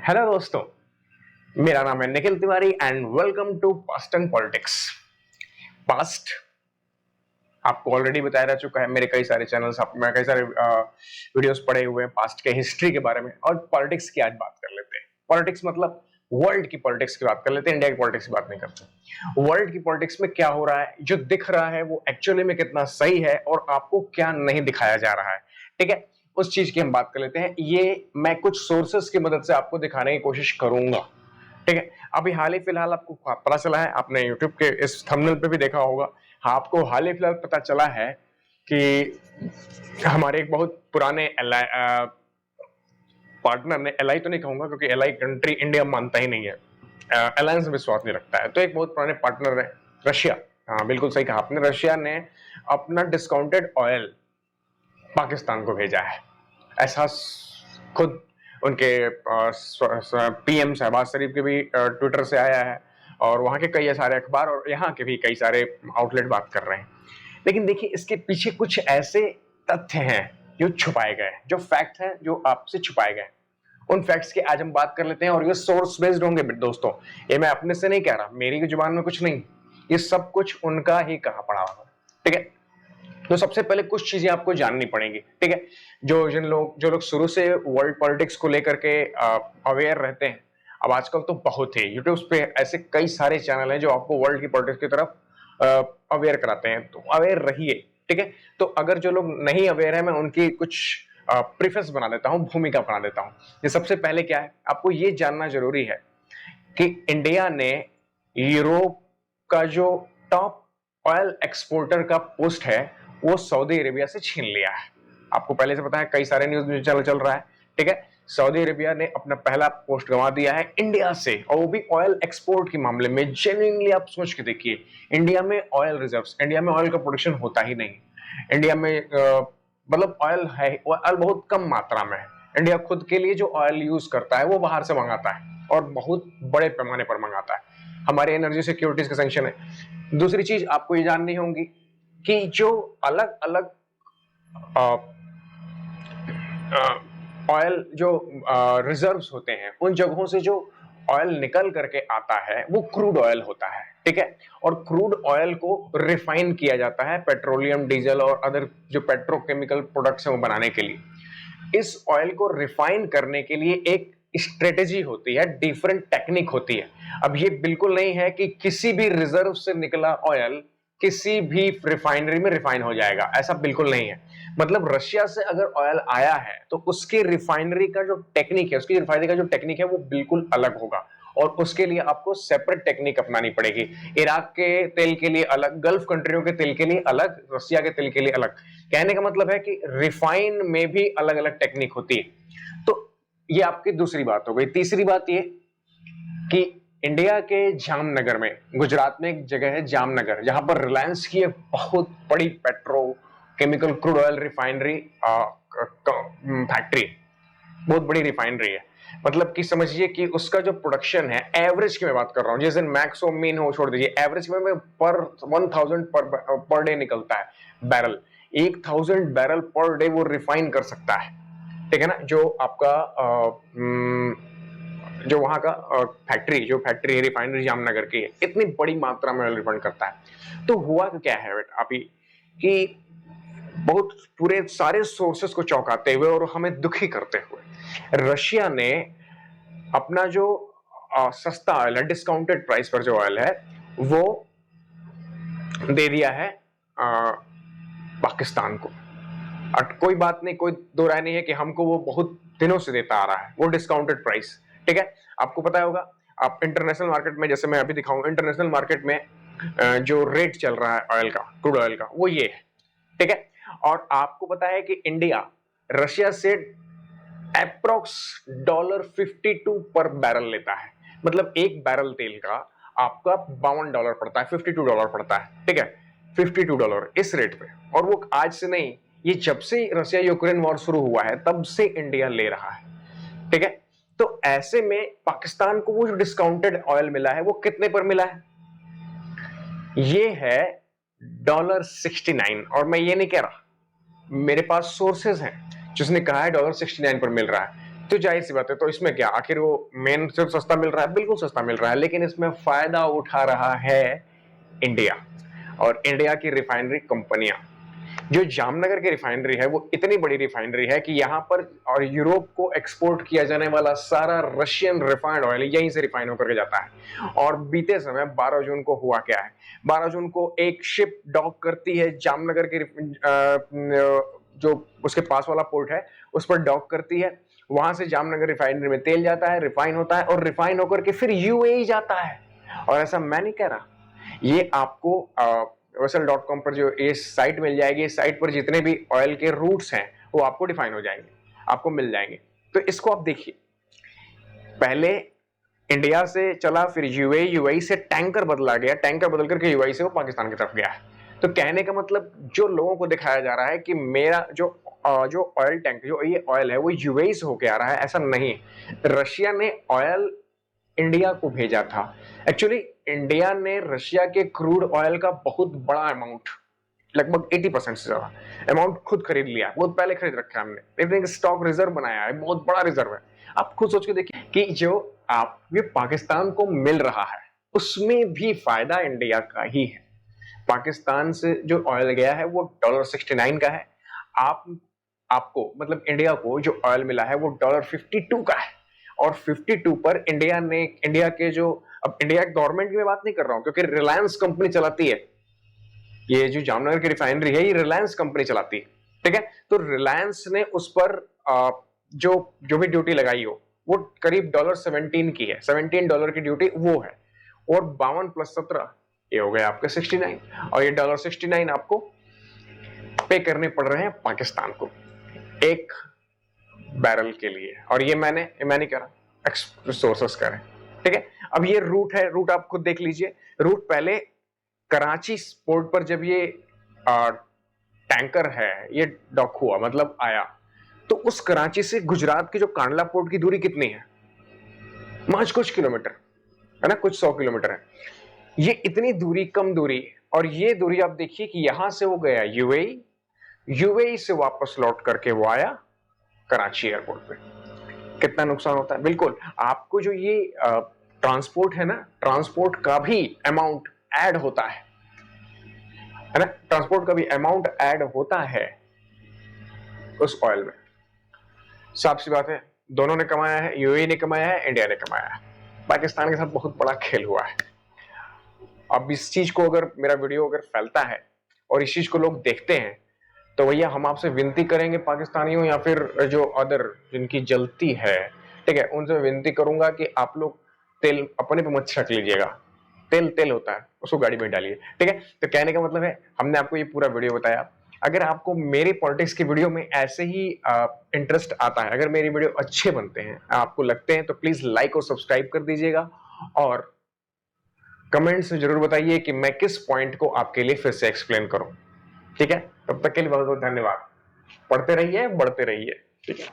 Hello दोस्तों, मेरा नाम है Nikhil Tiwari and welcome to past and politics. Past आपको ऑलरेडी बताया जा चुका है, मेरे कई सारे चैनल्स मैं कई सारे वीडियोस पड़े हुए हैं पास्ट के हिस्ट्री के बारे में। और पॉलिटिक्स की आज बात कर लेते हैं। पॉलिटिक्स मतलब वर्ल्ड की पॉलिटिक्स की बात कर लेते हैं, इंडिया की पॉलिटिक्स की बात नहीं करते। वर्ल्ड की पॉलिटिक्स में क्या हो रहा है, जो दिख रहा है वो एक्चुअली में कितना सही है और आपको क्या नहीं दिखाया जा रहा है, ठीक है, उस चीज की हम बात कर लेते हैं। ये मैं कुछ सोर्सेस की मदद से आपको दिखाने की कोशिश करूंगा, ठीक है। अभी हाल ही फिलहाल आपको पता चला है, आपने यूट्यूब के इस थंबनेल पे भी देखा होगा। हाँ, आपको हाल ही फिलहाल पता चला है कि हमारे एक बहुत पुराने पार्टनर ने, एलआई तो नहीं कहूंगा क्योंकि एलआई कंट्री इंडिया मानता ही नहीं है, अलायंस में विश्वास नहीं रखता है, तो एक बहुत पुराने पार्टनर है रशिया। हाँ, बिल्कुल सही कहा आपने, रशिया ने अपना डिस्काउंटेड ऑयल पाकिस्तान को भेजा है। ऐसा खुद उनके पीएम शहबाज शरीफ के भी ट्विटर से आया है और वहां के कई सारे अखबार और यहाँ के भी कई सारे आउटलेट बात कर रहे हैं। लेकिन देखिए, इसके पीछे कुछ ऐसे तथ्य हैं जो छुपाए गए, जो फैक्ट हैं जो आपसे छुपाए गए। उन फैक्ट्स की आज हम बात कर लेते हैं और ये सोर्स बेस्ड होंगे दोस्तों। ये मैं अपने से नहीं कह रहा, मेरी जुबान में कुछ नहीं, ये सब कुछ उनका ही कहा पड़ा हुआ, ठीक है। तो सबसे पहले कुछ चीजें आपको जाननी पड़ेंगी, ठीक है। जो लोग शुरू से वर्ल्ड पॉलिटिक्स को लेकर के अवेयर रहते हैं, अब आजकल तो बहुत है यूट्यूब पे ऐसे कई सारे चैनल हैं जो आपको वर्ल्ड की पॉलिटिक्स की तरफ अवेयर कराते हैं, तो अवेयर रहिए, ठीक है। तो अगर जो लोग नहीं अवेयर है, मैं उनकी कुछ प्रीफेस बना देता हूं, भूमिका बना देता हूं। ये सबसे पहले क्या है, आपको ये जानना जरूरी है कि इंडिया ने यूरोप का जो टॉप ऑयल एक्सपोर्टर का पोस्ट है वो सऊदी अरेबिया से छीन लिया है। आपको पहले से पता है, कई सारे न्यूज चल रहा है, ठीक है। सऊदी अरेबिया ने अपना पहला पोस्ट गंवा दिया है इंडिया से, और वो भी ऑयल एक्सपोर्ट के मामले में। जेन्युइनली आप सोच के देखिए, इंडिया में ऑयल रिजर्व्स, इंडिया में ऑयल का प्रोडक्शन होता ही नहीं। इंडिया में मतलब ऑयल है, ऑयल बहुत कम मात्रा में है। इंडिया खुद के लिए जो ऑयल यूज करता है वो बाहर से मंगाता है और बहुत बड़े पैमाने पर मंगाता है। हमारे एनर्जी सिक्योरिटीज का सेंक्शन है। दूसरी चीज आपको ये जाननी होगी कि जो अलग अलग ऑयल जो रिजर्व्स होते हैं, उन जगहों से जो ऑयल निकल करके आता है वो क्रूड ऑयल होता है, ठीक है। और क्रूड ऑयल को रिफाइन किया जाता है पेट्रोलियम, डीजल और अदर जो पेट्रोकेमिकल प्रोडक्ट्स हैं वो बनाने के लिए। इस ऑयल को रिफाइन करने के लिए एक स्ट्रेटेजी होती है, डिफरेंट टेक्निक होती है। अब ये बिल्कुल नहीं है कि किसी भी रिजर्व से निकला ऑयल किसी भी रिफाइनरी में रिफाइन हो जाएगा, ऐसा बिल्कुल नहीं है। मतलब रशिया से अगर ऑयल आया है तो उसकी रिफाइनरी का जो टेक्निक है, उसकी रिफाइनरी का जो टेक्निक है वो बिल्कुल अलग होगा और उसके लिए आपको सेपरेट टेक्निक अपनानी पड़ेगी। इराक के तेल के लिए अलग, गल्फ कंट्रियों के तेल के लिए अलग, रशिया के तेल के लिए अलग। कहने का मतलब है कि रिफाइन में भी अलग अलग टेक्निक होती है। तो ये आपकी दूसरी बात हो गई। तीसरी बात ये कि इंडिया के जामनगर में, गुजरात में एक जगह है जामनगर, जहां पर रिलायंस की एक बहुत बड़ी petrochemical crude oil refinery factory, बहुत बड़ी रिफाइनरी है। मतलब कि समझिए कि उसका जो प्रोडक्शन है, एवरेज की मैं बात कर रहा हूं, जिस दिन मैक्स और मीन हो छोड़ दीजिए, एवरेज में पर 1000 पर डे निकलता है बैरल। 1000 बैरल पर डे वो रिफाइन कर सकता है, ठीक है ना। जो आपका जो वहां का फैक्ट्री रिफाइनरी जामनगर की है, इतनी बड़ी मात्रा में ऑयल रिफाइन करता है। तो हुआ क्या है अभी कि बहुत पूरे सारे सोर्सेस को चौंकाते हुए और हमें दुखी करते हुए रशिया ने अपना जो सस्ता ऑयल है, डिस्काउंटेड प्राइस पर जो ऑयल है वो दे दिया है पाकिस्तान को। कोई बात नहीं, कोई दो राय नहीं है कि हमको वो बहुत दिनों से देता आ रहा है वो डिस्काउंटेड प्राइस, ठीक है। आपको पता होगा, आप इंटरनेशनल मार्केट में, जैसे मैं अभी दिखाऊंगा, इंटरनेशनल मार्केट में जो रेट चल रहा है ऑयल का, क्रूड ऑयल का, वो ये है, ठीक है। और आपको पता है कि इंडिया रशिया से अप्रोक्स $52 पर बैरल लेता है। मतलब एक बैरल तेल का आपका $52 पड़ता है, $52 पड़ता है, ठीक है। $52 इस रेट पे। और वो आज से नहीं, ये जब से रशिया यूक्रेन वॉर शुरू हुआ है तब से इंडिया ले रहा है, ठीक है। तो ऐसे में पाकिस्तान को वो जो डिस्काउंटेड ऑयल मिला है वो कितने पर मिला है, ये है $69। और मैं ये नहीं कह रहा, मेरे पास सोर्सेज हैं जिसने कहा है $69 पर मिल रहा है। तो जाहिर सी बात है, तो इसमें क्या, आखिर वो मेन सिर्फ सस्ता मिल रहा है, बिल्कुल सस्ता मिल रहा है, लेकिन इसमें फायदा उठा रहा है इंडिया और इंडिया की रिफाइनरी कंपनियां। जो जामनगर की रिफाइनरी है वो इतनी बड़ी रिफाइनरी है कि यहां पर और यूरोप को एक्सपोर्ट किया जाने वाला सारा रशियन रिफाइंड ऑयल यहीं से रिफाइन होकर के जाता है। और बीते समय 12 जून को हुआ क्या है, 12 जून को एक शिप डॉक करती है जामनगर की जो उसके पास वाला पोर्ट है उस पर डॉक करती है। वहां से जामनगर रिफाइनरी में तेल जाता है, रिफाइन होता है और रिफाइन होकर के फिर यूएई जाता है। और ऐसा मैं नहीं कह रहा, ये आपको vessel.com पर जो ये साइट मिल जाएगी, इस साइट पर जितने भी ऑयल के रूट्स हैं वो आपको डिफाइन हो जाएंगे, आपको मिल जाएंगे। तो इसको आप देखिए, पहले इंडिया से चला, फिर यूएई, यूएई से टैंकर बदला गया, टैंकर बदल करके यूएई से वो पाकिस्तान की तरफ गया है। तो कहने का मतलब जो लोगों को दिखाया जा रहा है कि मेरा जो ऑयल टैंक, जो ये ऑयल है वो यूएई से होके आ रहा है, ऐसा नहीं। रशिया ने ऑयल इंडिया को भेजा था। एक्चुअली इंडिया ने रशिया के क्रूड ऑयल का बहुत बड़ा अमाउंट, लगभग 80% से ज्यादा अमाउंट खुद खरीद लिया है, बहुत पहले खरीद रखा है हमने, एक स्टॉक रिजर्व बनाया है, बहुत बड़ा रिजर्व है। आप खुद सोच के देखिए कि जो आप ये पाकिस्तान को मिल रहा है उसमें भी फायदा इंडिया का ही है। पाकिस्तान से जो ऑयल गया है वो $69 का है, आपको मतलब इंडिया को जो ऑयल मिला है वो $52 का है। और 52 पर इंडिया के जो, अब इंडिया गवर्नमेंट की मैं बात नहीं कर रहा हूं क्योंकि रिलायंस कंपनी चलाती है, ये जो जामनगर की रिफाइनरी है ये रिलायंस कंपनी चलाती है, ठीक है। तो रिलायंस ने उस पर जो जो भी ड्यूटी लगाई हो वो करीब $17 की है, $17 की ड्यूटी वो है। और 52 + 17 ये हो गए आपके 69, और ये $69 आपको पे करने पड़ रहे हैं पाकिस्तान को एक बैरल के लिए। और ये मैं नहीं कह रहा, सोर्सेस कह रहे हैं, ठीक है। अब ये रूट है, रूट आप खुद देख लीजिए। रूट पहले कराची पोर्ट पर जब ये टैंकर है ये डॉक हुआ, मतलब आया, तो उस कराची से गुजरात की जो कांडला पोर्ट की दूरी कितनी है, महज कुछ किलोमीटर है ना, कुछ 100 किलोमीटर है। ये इतनी दूरी, कम दूरी, और ये दूरी आप देखिए कि यहां से वो गया यूएई, यूएई से वापस लौट करके वो आया कराची एयरपोर्ट पे। कितना नुकसान होता है। बिल्कुल, आपको जो ये ट्रांसपोर्ट है ना, ट्रांसपोर्ट का भी अमाउंट ऐड होता है ना, ट्रांसपोर्ट का भी अमाउंट ऐड होता है उस ऑयल में। साफ सी बात है, दोनों ने कमाया है, यूएई ने कमाया है, इंडिया ने कमाया है। पाकिस्तान के साथ बहुत बड़ा खेल हुआ है। अब इस चीज को, अगर मेरा वीडियो अगर फैलता है और इस चीज को लोग देखते हैं तो भैया हम आपसे विनती करेंगे पाकिस्तानियों या फिर जो अदर जिनकी जलती है, ठीक है, उनसे विनती करूंगा कि आप लोग तेल अपने पे मत छिड़क लीजिएगा। तेल होता है, उसको गाड़ी में डालिए, ठीक है। तो कहने का मतलब है, हमने आपको ये पूरा वीडियो बताया। अगर आपको मेरी पॉलिटिक्स की वीडियो में ऐसे ही इंटरेस्ट आता है, अगर मेरी वीडियो अच्छे बनते हैं, आपको लगते हैं, तो प्लीज लाइक और सब्सक्राइब कर दीजिएगा और कमेंट्स में जरूर बताइए कि मैं किस पॉइंट को आपके लिए फिर से एक्सप्लेन करूं, ठीक है। तब तक के लिए बहुत बहुत धन्यवाद। पढ़ते रहिए, बढ़ते रहिए, ठीक है।